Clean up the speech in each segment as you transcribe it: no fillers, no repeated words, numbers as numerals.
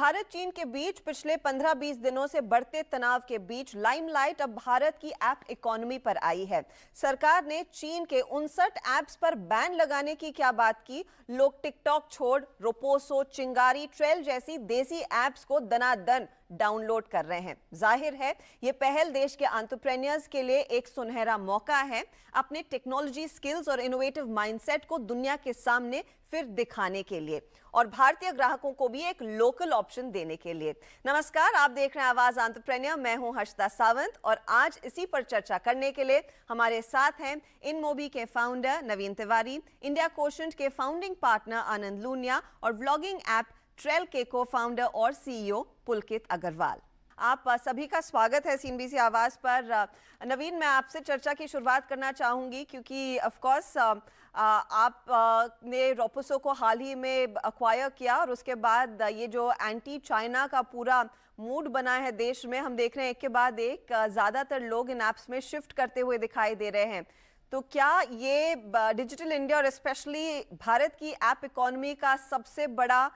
भारत चीन के बीच पिछले 15-20 दिनों से बढ़ते तनाव के बीच लाइमलाइट अब भारत की ऐप इकोनॉमी पर आई है। सरकार ने चीन के 59 ऐप्स पर बैन लगाने की क्या बात की। लोग टिकटॉक छोड़ रोपोसो, चिंगारी, ट्रेल जैसी देसी ऐप्स को दनादन डाउनलोड कर रहे हैं। जाहिर है ये पहल देश के एंटरप्रेन्योर्स के लिए एक सुनहरा मौका है अपने टेक्नोलॉजी स्किल्स और इनोवेटिव माइंडसेट को दुनिया के सामने फिर दिखाने के लिए और भारतीय ग्राहकों को भी एक लोकल ऑप्शन देने के लिए। नमस्कार, आप देख रहे हैं आवाज एंटरप्रेन्योर। मैं हूं हर्षिता सावंत और आज इसी पर चर्चा करने के लिए हमारे साथ हैं इनमोबी के फाउंडर नवीन तिवारी, इंडिया कोशेंट के फाउंडिंग पार्टनर आनंद लूनिया और व्लॉगिंग ऐप ट्रेल के को फाउंडर और सीईओ पुलकित अग्रवाल। आप सभी का स्वागत है सीएनबीसी आवाज पर। नवीन, मैं आपसे चर्चा की शुरुआत करना चाहूंगी क्योंकि ऑफ कोर्स आप ने रोपोसो को हाल ही में अक्वायर किया और उसके बाद ये जो एंटी चाइना का पूरा मूड बना है देश में, हम देख रहे हैं एक के बाद एक ज्यादातर लोग इन ऐप्स में शिफ्ट करते हुए दिखाई दे रहे हैं। तो क्या ये डिजिटल इंडिया और स्पेशली भारत की ऐप इकोनॉमी का सबसे बड़ा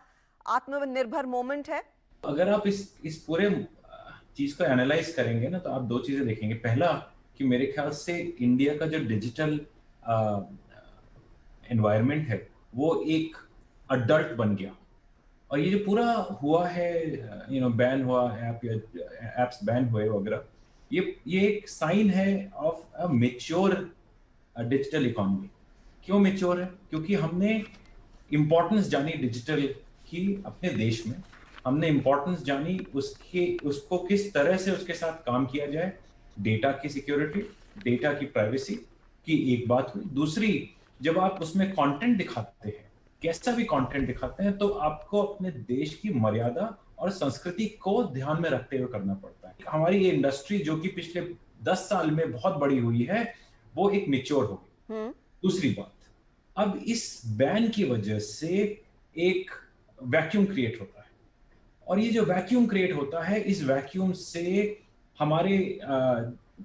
आत्मनिर्भर मोमेंट है? अगर आप इस पूरे चीज को एनालाइज करेंगे ना, तो आप दो चीजें देखेंगे। पहला कि मेरे ख्याल से इंडिया का जो डिजिटल एनवायरनमेंट है वो एक अडल्ट बन गया, और ये जो पूरा हुआ है बैन हुआ एप्स बैन हुए वगैरह, ये एक साइन है of a mature digital economy. क्यों मैच्योर है? क्योंकि हमने इम्पोर्टेंस जानी डिजिटल की अपने देश में, हमने इम्पोर्टेंस जानी उसको किस तरह से उसके साथ काम किया जाए। डेटा की सिक्योरिटी, डेटा की प्राइवेसी की एक बात हुई। दूसरी, जब आप उसमें कंटेंट दिखाते हैं, कैसा भी कंटेंट दिखाते हैं, तो आपको अपने देश की मर्यादा और संस्कृति को ध्यान में रखते हुए करना पड़ता है। हमारी ये इंडस्ट्री जो कि पिछले 10 साल में बहुत बड़ी हुई है, वो एक मैच्योर हो गई। दूसरी बात, अब इस बैन की वजह से एक वैक्यूम क्रिएट होता है, और ये जो वैक्यूम क्रिएट होता है, इस वैक्यूम से हमारे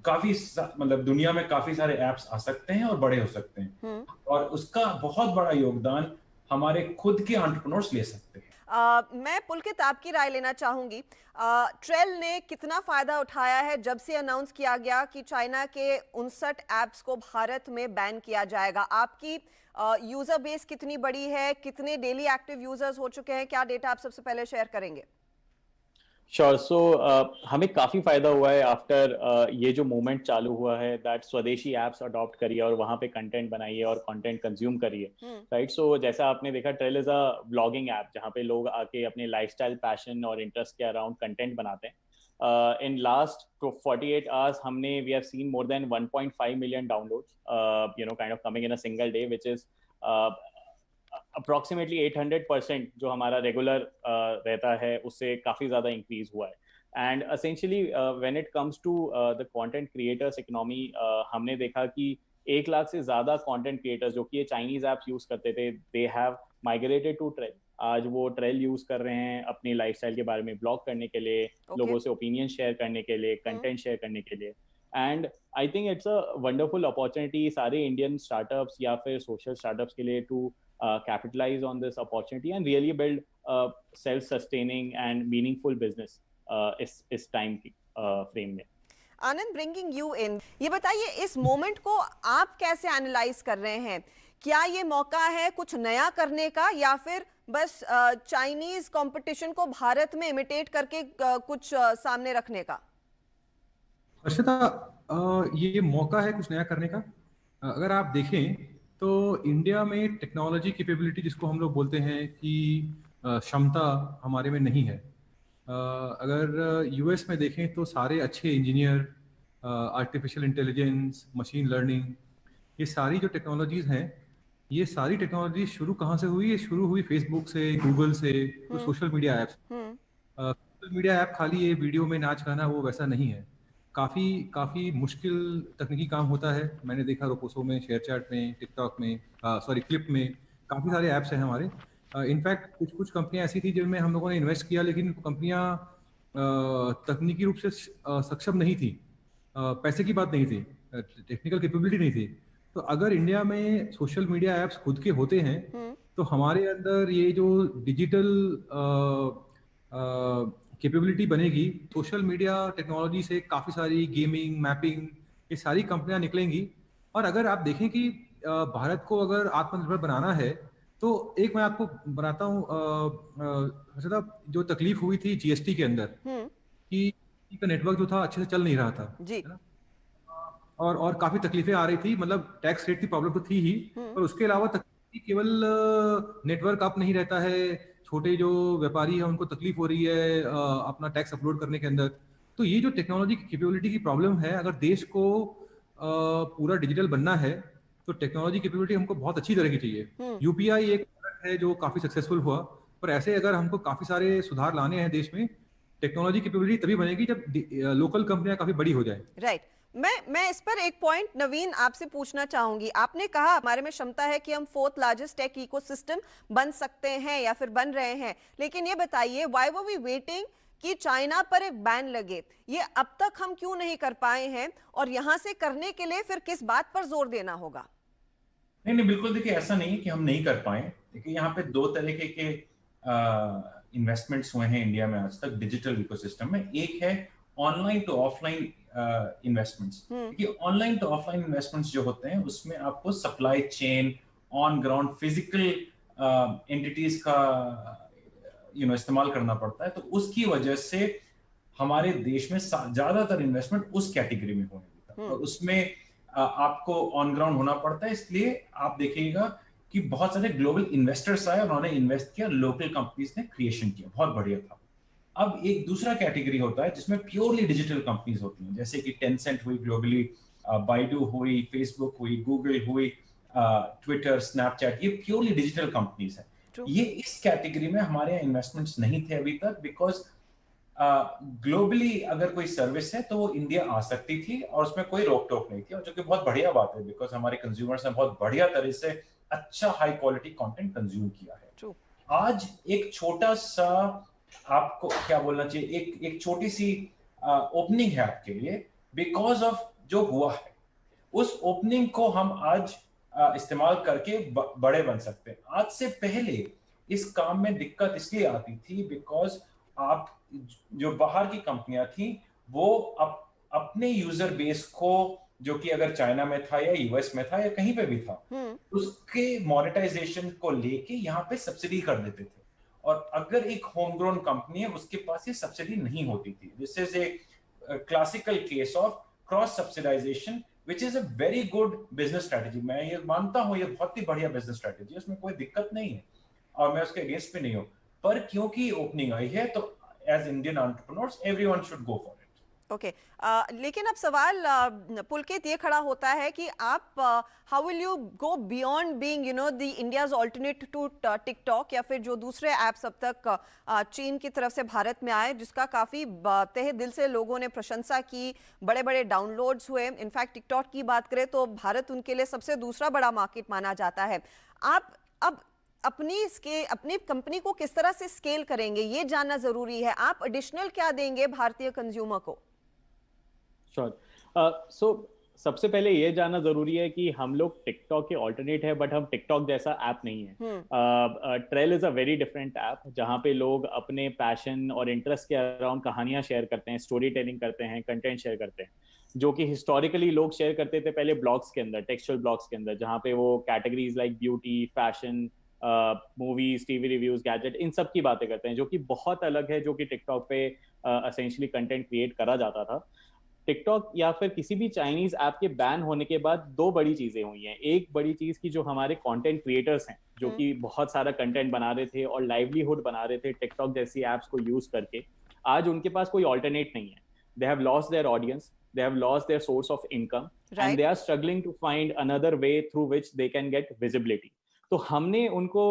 काफी मतलब दुनिया में काफी सारे ऐप्स आ सकते हैं और बड़े हो सकते हैं, और उसका बहुत बड़ा योगदान हमारे खुद के एंटरप्रेन्योर्स ले सकते हैं। मैं पुलकित आपकी राय लेना चाहूंगी। ट्रेल ने कितना फायदा उठाया है जब से अनाउंस किया गया कि चाइना के 59 ऐप्स को भारत में बैन किया जाएगा? आपकी यूजर बेस कितनी बड़ी है, कितने डेली एक्टिव यूजर्स हो चुके हैं? क्या डेटा आप सबसे पहले शेयर करेंगे? श्योर। सो हमें काफी फायदा हुआ है आफ्टर ये जो मूवमेंट चालू हुआ है दैट स्वदेशी एप्स अडॉप्ट करिए और वहां पे कंटेंट बनाइए और कंटेंट कंज्यूम करिए, राइट? सो जैसा आपने देखा, Trail is a blogging app जहाँ पे लोग आके अपने लाइफस्टाइल, पैशन और इंटरेस्ट के अराउंड कंटेंट बनाते हैं। इन लास्ट 48 आवर्स हमने we have seen more than 1.5 million downloads kind of coming in a single day, which is approximately 800% जो हमारा रेगुलर रहता है उससे काफ़ी ज़्यादा इंक्रीज हुआ है। And essentially when it comes to the content creators economy, हमने देखा कि 1 लाख से ज़्यादा कंटेंट क्रिएटर्स जो कि ये चाइनीज़ ऐप्स यूज़ करते थे, they have migrated to Trail. आज वो ट्रेल यूज़ कर रहे हैं अपनी लाइफस्टाइल के बारे में ब्लॉग करने के लिए, लोगों से ओपिनियन शेयर करने के लिए, कंटेंट शेयर करने के लिए। And I think it's a wonderful opportunity सारे इंडियन स्टार्टअप्स या फिर सोशल स्टार्टअप्स के लिए to capitalize on this opportunity and really build a self-sustaining and meaningful business इस time की frame में। आनंद, ब्रिंगिंग यू इन, ये बताइए इस मोमेंट को आप कैसे एनालाइज कर रहे हैं? क्या ये मौका है कुछ नया करने का, या फिर बस चाइनीज कंपटीशन को भारत में इमिटेट करके कुछ सामने रखने का? हर्षिता, ये मौका है कुछ नया करने का। अगर आप देखें तो इंडिया में टेक्नोलॉजी कैपेबिलिटी, जिसको हम लोग बोलते हैं कि क्षमता, हमारे में नहीं है। अगर यूएस में देखें तो सारे अच्छे engineer, artificial intelligence, machine learning, ये सारी जो टेक्नोलॉजीज हैं, ये सारी टेक्नोलॉजी शुरू कहाँ से हुई? ये शुरू हुई फेसबुक से, गूगल से, तो social media apps. Social media app खाली ये वीडियो में नाच गाना वो वैसा नहीं है। काफ़ी मुश्किल तकनीकी काम होता है। मैंने देखा रोपोसो में, शेयरचैट में, टिकटॉक में, क्लिप में, काफ़ी सारे ऐप्स हैं हमारे। इनफैक्ट कुछ कंपनियां ऐसी थी जिनमें हम लोगों ने इन्वेस्ट किया, लेकिन कंपनियां तकनीकी रूप से सक्षम नहीं थी। पैसे की बात नहीं थी, टेक्निकल कैपेबिलिटी नहीं थी। तो अगर इंडिया में सोशल मीडिया ऐप्स खुद के होते हैं तो हमारे अंदर ये जो डिजिटल कैपेबिलिटी बनेगी, सोशल मीडिया टेक्नोलॉजी से काफ़ी सारी गेमिंग, मैपिंग, ये सारी कंपनियां निकलेंगी। और अगर आप देखें कि भारत को अगर आत्मनिर्भर बनाना है, तो एक मैं आपको बताता हूँ हर्षदा, जो तकलीफ हुई थी जीएसटी के अंदर कि का नेटवर्क जो था अच्छे से चल नहीं रहा था, जी। है ना? और काफी तकलीफें आ रही थी, मतलब टैक्स रेट की प्रॉब्लम तो थी ही, पर उसके अलावा तकलीफ केवल नेटवर्क अप नहीं रहता है, छोटे जो व्यापारी हैं उनको तकलीफ हो रही है अपना टैक्स अपलोड करने के अंदर। तो ये जो टेक्नोलॉजी की कैपेबिलिटी की प्रॉब्लम है, अगर देश को पूरा डिजिटल बनना है तो टेक्नोलॉजी कैपेबिलिटी हमको बहुत अच्छी तरह की चाहिए। यूपीआई एक product है जो काफी सक्सेसफुल हुआ, पर ऐसे अगर हमको काफी सारे सुधार लाने हैं देश में, टेक्नोलॉजी कैपेबिलिटी तभी बनेगी जब लोकल कंपनियां काफी बड़ी हो जाए। राइट। मैं इस पर एक पॉइंट नवीन आपसे पूछना चाहूंगी। आपने कहा हमारे में क्षमता है कि हम 4th लार्जेस्ट टेक इकोसिस्टम बन सकते हैं या फिर बन रहे हैं, लेकिन ये बताइए, व्हाई वर वी वेटिंग कि चाइना पर एक बैन लगे? ये अब तक हम क्यों नहीं कर पाए हैं, और यहां से करने के लिए फिर किस बात पर जोर देना होगा? नहीं, बिल्कुल देखिए, ऐसा नहीं है कि हम नहीं कर पाए। देखिए, यहाँ पे 2 तरीके के इन्वेस्टमेंट्स हुए हैं इंडिया में आज तक डिजिटल इकोसिस्टम में। एक है ऑनलाइन टू ऑफलाइन इन्वेस्टमेंट्स। देखिए, ऑनलाइन टू ऑफलाइन इन्वेस्टमेंट्स जो होते हैं उसमें आपको supply chain, on ground physical entities का इस्तेमाल करना पड़ता है। तो उसकी वजह से हमारे देश में ज्यादातर इन्वेस्टमेंट उस कैटेगरी में होने देता है, और उसमें आपको ऑन ग्राउंड होना पड़ता है। इसलिए आप देखिएगा कि बहुत सारे ग्लोबल इन्वेस्टर्स आए और उन्होंने इन्वेस्ट किया, लोकल कंपनीज ने क्रिएशन किया, बहुत बढ़िया था। अब एक दूसरा कैटेगरी होता है जिसमें प्योरली डिजिटल कंपनीज होती हैं, जैसे कि टेंसेंट हुई ग्लोबली, बाइडू हुई, फेसबुक हुई, गूगल हुई, ट्विटर, स्नैपचैट, ये प्योरली डिजिटल कंपनीज है। ये इस कैटेगरी में हमारे यहाँ इन्वेस्टमेंट्स नहीं थे अभी तक, बिकॉज ग्लोबली अगर कोई सर्विस है तो वो इंडिया आ सकती थी और उसमें कोई रोक टोक नहीं थी, और जो कि बहुत बढ़िया बात है, बिकॉज हमारे कंज्यूमर्स ने बहुत बढ़िया तरह से अच्छा हाई क्वालिटी कंटेंट कंज्यूम किया है। आज एक छोटा सा, आपको क्या बोलना चाहिए, एक छोटी सी ओपनिंग है आपके लिए, बिकॉज ऑफ जो हुआ है। उस ओपनिंग को हम आज इस्तेमाल करके बड़े बन सकते हैं। आज से पहले इस काम में दिक्कत इसलिए आती थी बिकॉज आप जो बाहर की कंपनियां थी वो अपने यूजर बेस को, जो कि अगर चाइना में था या यूएस में था या कहीं पे भी था, उसके मोनेटाइजेशन को लेके यहाँ पे सब्सिडी कर देते थे। और अगर एक होम ग्रोन कंपनी है उसके पास ये सब्सिडी नहीं होती थी। This is a classical case of cross subsidisation, which is a very good business strategy. मैं ये मानता हूँ ये बहुत ही बढ़िया बिजनेस स्ट्रेटेजी है, उसमें कोई दिक्कत नहीं है और मैं उसके अगेंस्ट भी नहीं हूँ। पर क्योंकि ओपनिंग आई है तो as Indian entrepreneurs everyone should go for it. Okay, लेकिन अब सवाल पुलकित ये खड़ा होता है कि आप how will you go beyond being the India's alternate to TikTok, या फिर जो दूसरे ऐप्स अब तक चीन की तरफ से भारत में आए, जिसका काफी तहे दिल से लोगों ने प्रशंसा की, बड़े बड़े डाउनलोड्स हुए। इनफैक्ट टिकटॉक की बात करें तो भारत उनके लिए सबसे दूसरा बड़ा मार्केट माना जाता है। आप अब अपनी कंपनी को किस तरह से स्केल करेंगे, ये जानना जरूरी है। आप एडिशनल क्या देंगे भारतीय कंज्यूमर को? सो सबसे पहले ये जानना जरूरी है कि हम लोग टिकटॉक के ऑल्टरनेट है, बट हम टिकटॉक जैसा ऐप नहीं है। Trail is a very different app, जहाँ पे लोग अपने पैशन और इंटरेस्ट के अराउंड कहानियां शेयर करते हैं, स्टोरी टेलिंग करते हैं, कंटेंट शेयर करते हैं, जो कि हिस्टोरिकली लोग शेयर करते थे पहले ब्लॉग्स के अंदर, टेक्सचुअल ब्लॉग्स के अंदर, जहाँ पे वो categories like beauty, fashion, movies, TV reviews, gadget, इन सब की बातें करते हैं, जो कि बहुत अलग है, जो कि टिकटॉक पे एसेंशियली कंटेंट क्रिएट करा जाता था। टिकटॉक या फिर किसी भी चाइनीज ऐप के बैन होने के बाद 2 बड़ी चीजें हुई हैं। एक बड़ी चीज की जो हमारे कंटेंट क्रिएटर्स हैं, जो कि बहुत सारा कंटेंट बना रहे थे और लाइवलीहुड बना रहे थे टिकटॉक जैसी ऐप्स को यूज करके, आज उनके पास कोई ऑल्टरनेट नहीं है। They have lost their audience, they have lost their source of income, right. And they are struggling to find another way through which they can get visibility. तो हमने उनको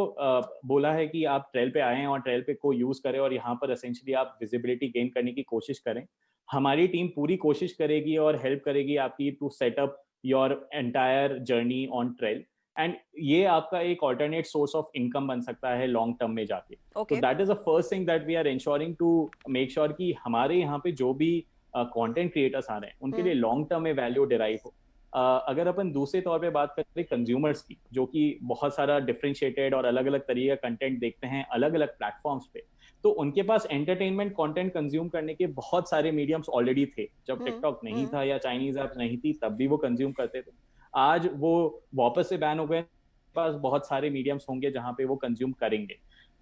बोला है कि आप ट्रेल पे आएं और ट्रेल पे को यूज करें और यहाँ पर एसेंशियली आप विजिबिलिटी गेन करने की कोशिश करें। हमारी टीम पूरी कोशिश करेगी और हेल्प करेगी आपकी to set up your entire journey on Trail, and ये आपका एक ऑल्टरनेट सोर्स ऑफ इनकम बन सकता है लॉन्ग टर्म में जाके। तो that is the first thing that we are ensuring to make sure कि हमारे यहाँ पे जो भी कंटेंट क्रिएटर्स आ रहे हैं उनके लिए लॉन्ग टर्म में वैल्यू डिराइव हो। अगर अपन दूसरे तौर पे बात करें कंज्यूमर्स की, जो कि बहुत सारा डिफरेंशिएटेड और अलग अलग तरीके का कंटेंट देखते हैं अलग अलग प्लेटफॉर्म्स पे, तो उनके पास एंटरटेनमेंट कंटेंट कंज्यूम करने के बहुत सारे मीडियम्स ऑलरेडी थे। जब टिकटॉक नहीं था या चाइनीज ऐप नहीं थी तब भी वो कंज्यूम करते थे। आज वो वापस से बैन हो गए, पास बहुत सारे मीडियम्स होंगे जहां पे वो कंज्यूम करेंगे।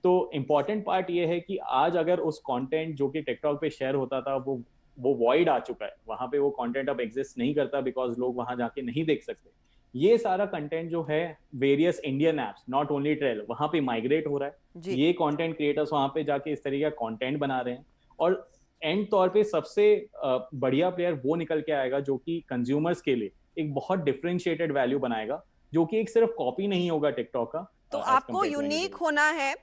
तो इम्पॉर्टेंट पार्ट ये है कि आज अगर उस कंटेंट जो कि टिकटॉक पे शेयर होता था वो वॉइड आ चुका है, वहां पे वो कंटेंट अब एग्जिस्ट नहीं करता बिकॉज लोग वहां जाके नहीं देख सकते। ये सारा कंटेंट जो है various Indian apps, not only trail, वहां पे माइग्रेट हो रहा है। ये कंटेंट क्रिएटर्स वहां पे जाके इस तरीके का कंटेंट बना रहे हैं और एंड तौर पे सबसे बढ़िया प्लेयर वो निकल के आएगा जो कि कंज्यूमर्स के लिए एक बहुत डिफरेंशिएटेड वैल्यू बनाएगा, जो कि एक सिर्फ कॉपी नहीं होगा टिकटॉक का। तो आपको यूनिक होना है,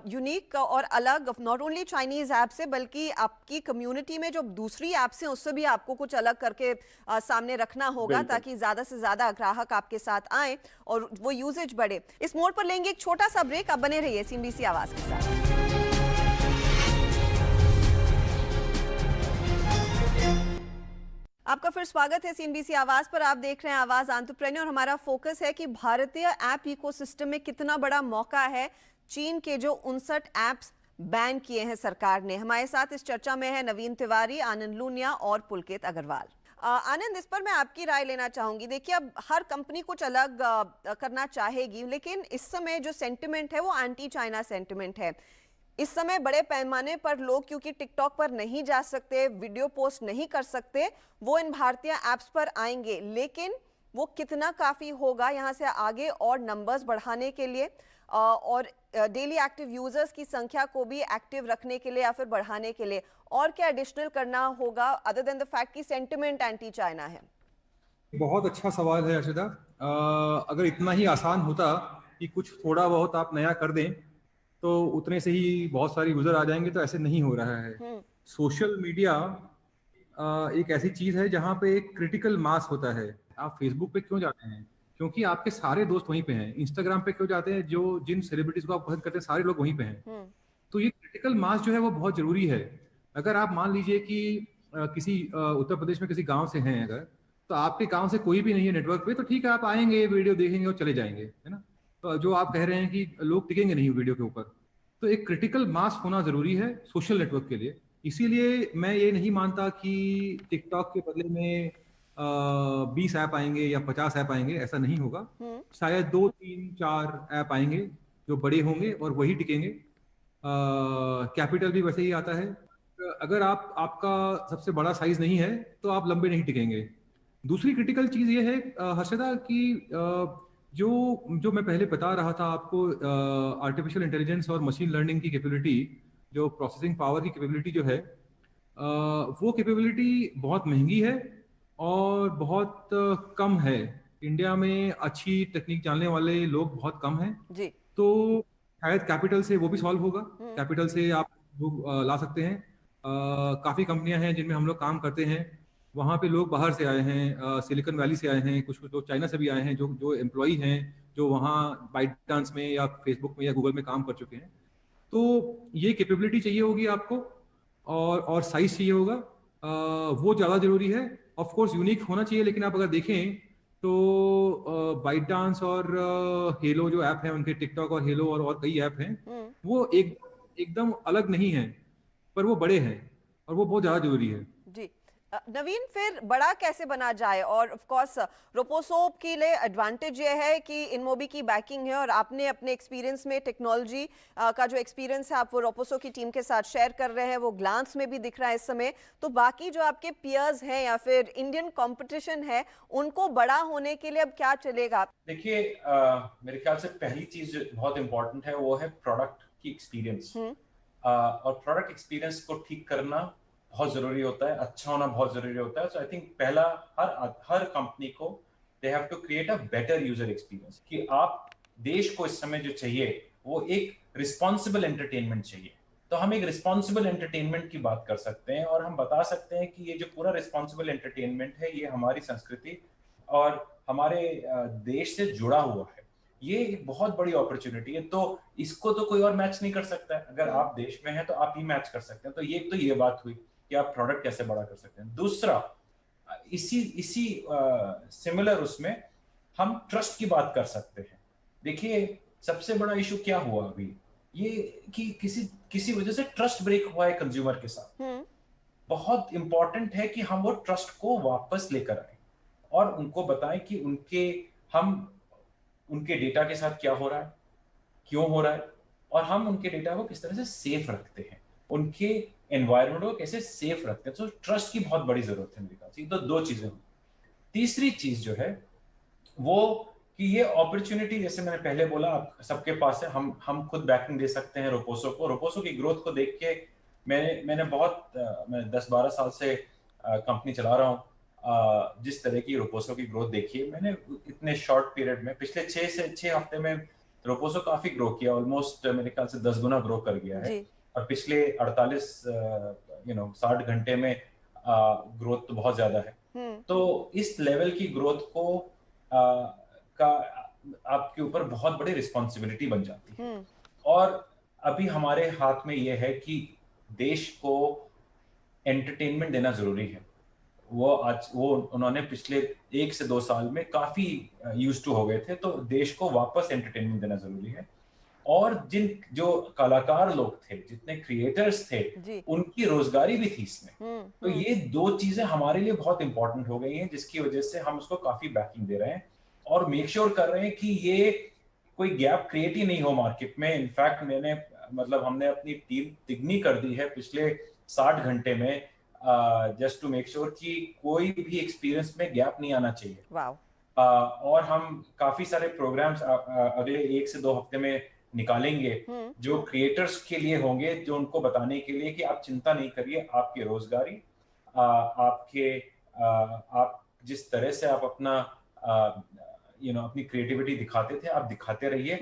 यूनिक और अलग, नॉट ओनली चाइनीज ऐप से बल्कि आपकी कम्युनिटी में जो दूसरी ऐप्स हैं उससे भी आपको कुछ अलग करके सामने रखना होगा ताकि ज्यादा से ज्यादा ग्राहक आपके साथ आए और वो यूजेज बढ़े। इस मोड पर लेंगे एक छोटा सा ब्रेक, अब बने रहिए सीएनबीसी आवाज के साथ। आपका फिर स्वागत है सीएनबीसी आवाज पर। आप देख रहे हैं आवाज एंटरप्रेन्योर। हमारा फोकस है कि भारतीय ऐप इकोसिस्टम में कितना बड़ा मौका है चीन के जो 59 ऐप्स बैन किए हैं सरकार ने। हमारे साथ इस चर्चा में है नवीन तिवारी, आनंद लूनिया और पुलकित अग्रवाल। आनंद, इस पर मैं आपकी राय लेना चाहूंगी। देखिए, अब हर कंपनी कुछ अलग करना चाहेगी, लेकिन इस समय जो सेंटिमेंट है वो एंटी चाइना सेंटिमेंट है। इस समय बड़े पैमाने पर लोग क्योंकि टिकटॉक पर नहीं जा सकते, वीडियो पोस्ट नहीं कर सकते, वो इन भारतीय ऐप्स पर आएंगे, लेकिन वो कितना काफी होगा यहाँ से आगे और नंबर्स बढ़ाने के लिए और डेली एक्टिव यूजर्स की संख्या को भी एक्टिव रखने के लिए या फिर बढ़ाने के लिए और क्या एडिशनल करना होगा अदर देन द फैक्ट कि सेंटिमेंट एंटी चाइना है? बहुत अच्छा सवाल है अर्शिदा। अगर इतना ही आसान होता कि कुछ थोड़ा बहुत आप नया कर दें तो उतने से ही बहुत सारे यूजर आ जाएंगे, तो ऐसे नहीं हो रहा है। सोशल मीडिया एक ऐसी चीज है जहाँ पे एक क्रिटिकल मास होता है। आप फेसबुक पे क्यों जाते हैं? क्योंकि आपके सारे दोस्त वहीं पे हैं। इंस्टाग्राम पे क्यों जाते हैं? जो जिन सेलिब्रिटीज को आप पसंद करते हैं सारे लोग वहीं पे हैं। तो ये क्रिटिकल मास जो है वो बहुत जरूरी है। अगर आप मान लीजिए कि किसी उत्तर प्रदेश में किसी गांव से हैं अगर, तो आपके गांव से कोई भी नहीं है नेटवर्क पे, तो ठीक है आप आएंगे, वीडियो देखेंगे और चले जाएंगे, है ना। तो जो आप कह रहे हैं कि लोग टिकेंगे नहीं वीडियो के ऊपर, तो एक क्रिटिकल मास होना जरूरी है सोशल नेटवर्क के लिए। इसीलिए मैं ये नहीं मानता कि टिकटॉक के बदले में 20 ऐप आएंगे या 50 ऐप आएंगे, ऐसा नहीं होगा। शायद 2, 3, 4 ऐप आएंगे जो बड़े होंगे और वही टिकेंगे। कैपिटल भी वैसे ही आता है। अगर आपका सबसे बड़ा साइज नहीं है तो आप लंबे नहीं टिकेंगे। दूसरी क्रिटिकल चीज ये है हर्षदा कि जो मैं पहले बता रहा था आपको, आर्टिफिशियल इंटेलिजेंस और मशीन लर्निंग की कैपेबिलिटी, जो प्रोसेसिंग पावर की कैपेबिलिटी जो है, वो कैपेबिलिटी बहुत महंगी है और बहुत कम है। इंडिया में अच्छी टेक्निक जानने वाले लोग बहुत कम हैं जी। तो शायद कैपिटल से वो भी सॉल्व होगा। कैपिटल से आप लोग ला सकते हैं। काफी कंपनियां हैं जिनमें हम लोग काम करते हैं, वहाँ पे लोग बाहर से आए हैं, सिलिकॉन वैली से आए हैं, कुछ लोग चाइना से भी आए हैं, जो एम्प्लॉई हैं जो वहाँ बाइटडांस में या फेसबुक में या गूगल में काम कर चुके हैं। तो ये कैपेबिलिटी चाहिए होगी आपको और साइज चाहिए होगा, वो ज़्यादा जरूरी है। ऑफ कोर्स यूनिक होना चाहिए, लेकिन आप अगर देखें तो बाइटडांस और हेलो जो ऐप है उनके, टिकटॉक और हेलो और कई ऐप हैं, वो एकदम अलग नहीं है, पर वो बड़े हैं और वो बहुत ज़्यादा जरूरी है जी। नवीन, फिर बड़ा कैसे बना जाए? और ऑफ कोर्स रोपोसोप के लिए एडवांटेज ये है कि इनमोबी की बैकिंग है और आपने अपने एक्सपीरियंस में टेक्नोलॉजी का जो एक्सपीरियंस है आप वो रोपोसो की टीम के साथ शेयर कर रहे हैं, वो ग्लांस में भी दिख रहा है इस समय। तो बाकी जो आपके पियर्स हैं या फिर इंडियन कंपटीशन है, उनको बड़ा होने के लिए अब क्या चलेगा? देखिए, मेरे ख्याल से पहली चीज बहुत इंपॉर्टेंट है वो है प्रोडक्ट की एक्सपीरियंस। और प्रोडक्ट एक्सपीरियंस को ठीक करना बहुत जरूरी होता है, अच्छा होना बहुत जरूरी होता है। सो आई थिंक पहला हर कंपनी को they have to create a better user experience, कि आप देश को इस समय जो चाहिए वो एक रिस्पॉन्सिबल एंटरटेनमेंट चाहिए। तो हम एक रिस्पॉन्सिबल एंटरटेनमेंट की बात कर सकते हैं और हम बता सकते हैं कि ये जो पूरा रिस्पॉन्सिबल एंटरटेनमेंट है ये हमारी संस्कृति और हमारे देश से जुड़ा हुआ है। ये एक बहुत बड़ी अपॉर्चुनिटी है, तो इसको तो कोई और मैच नहीं कर सकता है। अगर आप देश में हैं तो आप ही मैच कर सकते हैं। तो ये बात हुई कि आप प्रोडक्ट कैसे बड़ा कर सकते हैं। दूसरा, इसी सिमिलर उसमें हम ट्रस्ट की बात कर सकते हैं। देखिए, सबसे बड़ा इशू क्या हुआ अभी ये कि किसी वजह से ट्रस्ट ब्रेक हुआ है कंज्यूमर के साथ। बहुत इंपॉर्टेंट है कि हम वो ट्रस्ट को वापस लेकर आए और उनको बताएं कि उनके डेटा के साथ क्या हो रहा है, क्यों हो रहा है, और हम उनके डेटा को किस तरह से सेफ रखते हैं, उनके एनवायरनमेंट को कैसे सेफ रखते हैं। तो ट्रस्ट की बहुत बड़ी जरूरत है मेरे ख्याल से। तो दो चीजें हुई। तीसरी चीज जो है वो कि ये अपॉर्चुनिटी, जैसे मैंने पहले बोला, आप सबके पास है। हम खुद बैकिंग दे सकते हैं रोपोसो की ग्रोथ को देख के मैं 10-12 साल से कंपनी चला रहा हूँ। जिस तरह की रोपोसो की ग्रोथ देखी है मैंने इतने शॉर्ट पीरियड में, पिछले 6 हफ्ते में रोपोसो काफी ग्रो किया, ऑलमोस्ट मेरे ख्याल से 10 गुना ग्रो कर गया है। और पिछले 60 घंटे में ग्रोथ तो बहुत ज्यादा है। तो इस लेवल की ग्रोथ को का आपके ऊपर बहुत बड़ी रिस्पॉन्सिबिलिटी बन जाती है। और अभी हमारे हाथ में यह है कि देश को एंटरटेनमेंट देना जरूरी है। वो उन्होंने पिछले 1 से 2 साल में काफी यूज्ड टू हो गए थे, तो देश को वापस एंटरटेनमेंट देना जरूरी है। और जो कलाकार लोग थे, जितने क्रिएटर्स थे, उनकी रोजगारी भी थी इसमें। तो ये 2 चीजें हमारे लिए बहुत इंपॉर्टेंट हो गई हैं, जिसकी वजह से हम उसको काफी बैकिंग दे रहे हैं और मेक श्योर कर रहे हैं कि ये कोई गैप क्रिएट ही नहीं हो मार्केट में। इनफैक्ट हमने अपनी टीम तिगनी कर दी है पिछले 60 घंटे में, जस्ट टू मेक श्योर कि कोई भी एक्सपीरियंस में गैप नहीं आना चाहिए। और हम काफी सारे प्रोग्राम्स अगले 1 से 2 हफ्ते में निकालेंगे जो क्रिएटर्स के लिए होंगे, जो उनको बताने के लिए कि आप चिंता नहीं करिए, आपकी रोजगारी, आप जिस तरह से आप अपनी क्रिएटिविटी दिखाते थे, आप दिखाते रहिए।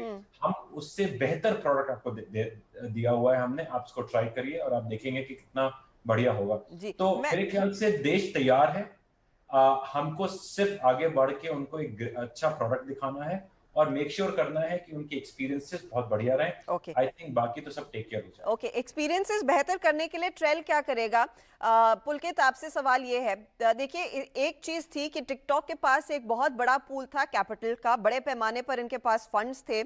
हम उससे बेहतर प्रोडक्ट आपको दिया हुआ है हमने, आप उसको ट्राई करिए और आप देखेंगे कि कितना बढ़िया होगा। तो मेरे ख्याल से देश तैयार है। हमको सिर्फ आगे बढ़ के उनको एक अच्छा प्रोडक्ट दिखाना है और मेक श्योर करना है कि उनके एक्सपीरियंसेस बहुत बढ़िया रहें। आई थिंक बाकी तो सब टेक केयर हो जाए। ओके, एक्सपीरियंसेस बेहतर करने के लिए ट्रेल क्या करेगा? पुलकित, आपसे सवाल ये है, देखिए एक चीज थी कि टिकटॉक के पास एक बहुत बड़ा पूल था कैपिटल का, बड़े पैमाने पर इनके पास फंड्स थे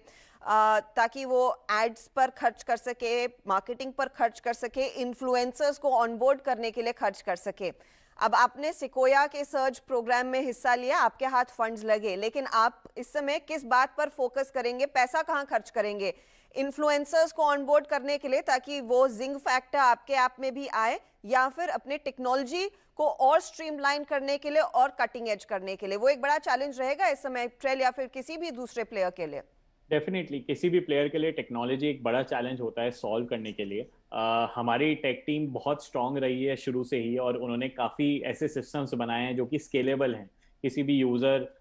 ताकि वो एड्स पर खर्च कर सके, मार्केटिंग पर खर्च कर सके, इन्फ्लुएंसर्स को ऑनबोर्ड करने के लिए खर्च कर सके। अब आपने सिकोया के सर्ज प्रोग्राम में हिस्सा लिया, आपके हाथ फंड्स लगे, लेकिन आप इस समय किस बात पर फोकस करेंगे? पैसा कहां खर्च करेंगे? इन्फ्लुएंसर्स को ऑनबोर्ड करने के लिए ताकि वो जिंग फैक्टर आपके ऐप में भी आए, या फिर अपने टेक्नोलॉजी को और स्ट्रीमलाइन करने के लिए और कटिंग एज करने के लिए? वो एक बड़ा चैलेंज रहेगा इस समय ट्रेल या फिर किसी भी दूसरे प्लेयर के लिए। डेफिनेटली किसी भी प्लेयर के लिए टेक्नोलॉजी एक बड़ा चैलेंज होता है सॉल्व करने के लिए। हमारी टेक टीम बहुत स्ट्रांग रही है शुरू से ही, और उन्होंने काफ़ी ऐसे सिस्टम्स बनाए हैं जो कि स्केलेबल हैं किसी भी यूज़र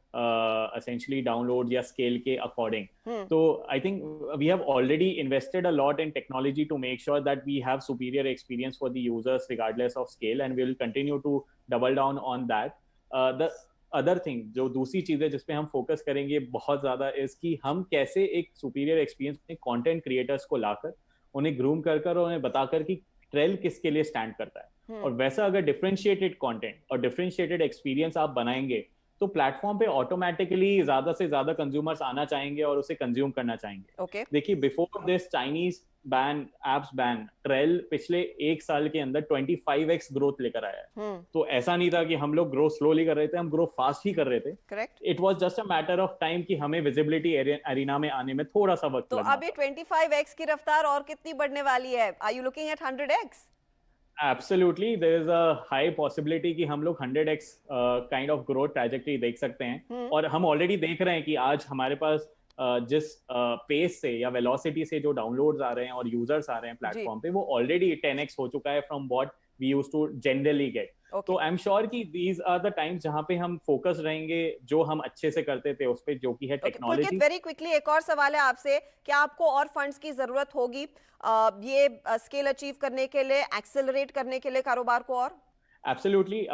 essentially डाउनलोड या स्केल के अकॉर्डिंग। तो I think we have already invested a lot in technology to make sure that we have superior experience for the users regardless of scale, and we will continue to double down on that. The other thing, जो दूसरी चीज है जिसपे हम focus करेंगे बहुत ज्यादा, is कि हम कैसे एक सुपीरियर एक्सपीरियंस अपने कंटेंट क्रिएटर्स को लाकर उन्हें ग्रूम कर और उन्हें बताकर कि ट्रेल किसके लिए स्टैंड करता है। और वैसा अगर डिफरेंशिएटेड कंटेंट और डिफरेंशिएटेड एक्सपीरियंस आप बनाएंगे तो प्लेटफॉर्म पे ऑटोमेटिकली ज्यादा से ज्यादा कंज्यूमर्स आना चाहेंगे और उसे कंज्यूम करना चाहेंगे। देखिए, before this Chinese ban, apps ban, trail पिछले 1 साल के अंदर 25x ग्रोथ लेकर आया है। तो ऐसा नहीं था कि हम लोग ग्रो स्लोली कर रहे थे, हम ग्रो फास्ट ही कर रहे थे। Correct. It was just a matter of time कि हमें विजिबिलिटी एरिना में आने में थोड़ा सा वक्त लगना। तो अभी 25x की रफ्तार और कितनी बढ़ने वाली है? Are you looking at 100x? Absolutely, there is a high possibility कि हम लोग 100x kind of growth trajectory देख सकते हैं। और हम ऑलरेडी देख रहे हैं कि आज हमारे पास जिस पेस से या वेलोसिटी से जो डाउनलोड्स आ रहे हैं और यूजर्स आ रहे हैं प्लेटफॉर्म पे, वो ऑलरेडी 10x हो चुका है from what we used to generally get. तो आई एम श्योर कि दीज आर द टाइम्स जहां पे हम फोकस रहेंगे जो हम अच्छे से करते थे उस पे, जो कि है टेक्नोलॉजी। वेरी क्विकली एक और सवाल है आपसे, क्या आपको और फंड्स की जरूरत होगी ये स्केल अचीव करने के लिए, एक्सेलरेट करने के लिए कारोबार को? और Absolutely.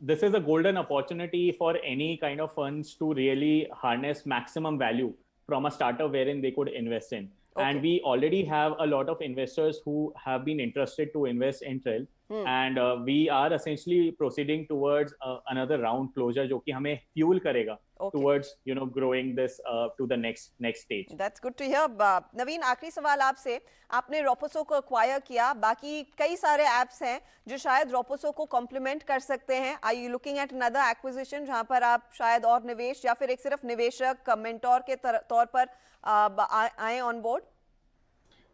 This is a golden opportunity for any kind of funds to really harness maximum value from a startup wherein they could invest in. And we already have a lot of investors who have been interested to invest in Trell. And we are essentially proceeding towards another round closure जो कि हमें fuel करेगा Okay. towards growing this to the next stage. That's good to hear. नवीन, आखिरी सवाल आपसे, आपने रोपोसो को acquire किया, बाकी कई सारे एप्स हैं जो शायद रोपोसो को कॉम्प्लीमेंट कर सकते हैं. Are you looking at another acquisition जहां पर आप शायद और निवेश या फिर एक सिर्फ निवेशक मेंटोर के तौर पर आए ऑन बोर्ड?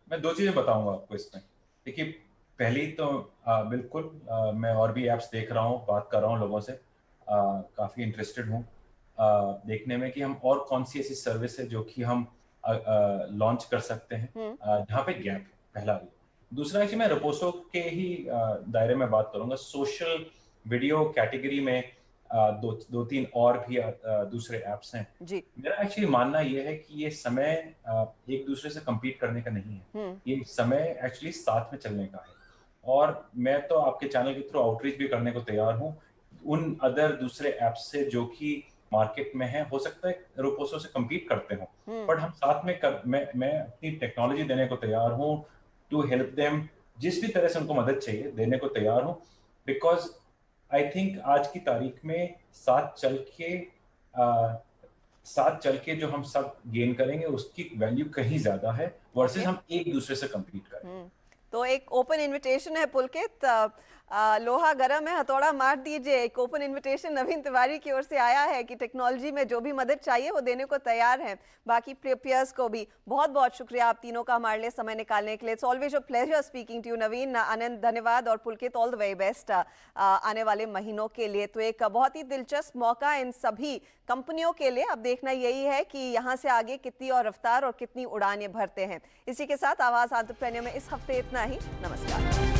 मैं दो चीजें बताऊंगा आपको इसमें. देखिए, पहली तो बिल्कुल मैं और भी एप्स देख रहा हूँ, बात कर रहा हूँ लोगों से, काफी इंटरेस्टेड हूँ देखने में कि हम और कौन सी ऐसी सर्विस है जो कि हम लॉन्च कर सकते हैं जहाँ पे गैप है. पहला. दूसरा है कि मैं रोपोसो के ही दायरे में बात करूंगा. सोशल वीडियो कैटेगरी में दो तीन और भी दूसरे एप्स हैं जी. मेरा एक्चुअली मानना ये है कि ये समय एक दूसरे से compete करने का नहीं है. ये समय एक्चुअली साथ में चलने का है. और मैं तो आपके चैनल के थ्रू आउटरीच भी करने को तैयार हूँ उन अदर दूसरे एप्स से जो कि मार्केट में है. हो सकता है रोपोसो से compete करते हो, बट हम साथ में मैं अपनी टेक्नोलॉजी देने को तैयार हूँ टू हेल्प देम. जिस भी तरह से उनको मदद चाहिए देने को तैयार हूँ. बिकॉज आई थिंक आज की तारीख में साथ चल के जो हम सब गेन करेंगे उसकी वैल्यू कहीं ज्यादा है वर्सेस हम एक दूसरे से compete करें. तो एक ओपन इनविटेशन है पुलकित, लोहा गरम है, हथौड़ा मार दीजिए. एक ओपन इनविटेशन नवीन तिवारी की ओर से आया है कि टेक्नोलॉजी में जो भी मदद चाहिए वो देने को तैयार हैं. बाकी पेयर्स को भी बहुत बहुत शुक्रिया आप तीनों का हमारे लिए समय निकालने के लिए. It's always a pleasure speaking to you Naveen. Anand धन्यवाद, और Pulkit all the very best आने वाले महीनों के लिए. तो एक बहुत ही दिलचस्प मौका इन सभी कंपनियों के लिए. अब देखना यही है कि यहाँ से आगे कितनी और रफ्तार और कितनी उड़ान ये भरते हैं. इसी के साथ आवाज एंटरप्रेन्योर में इस हफ्ते इतना ही. नमस्कार.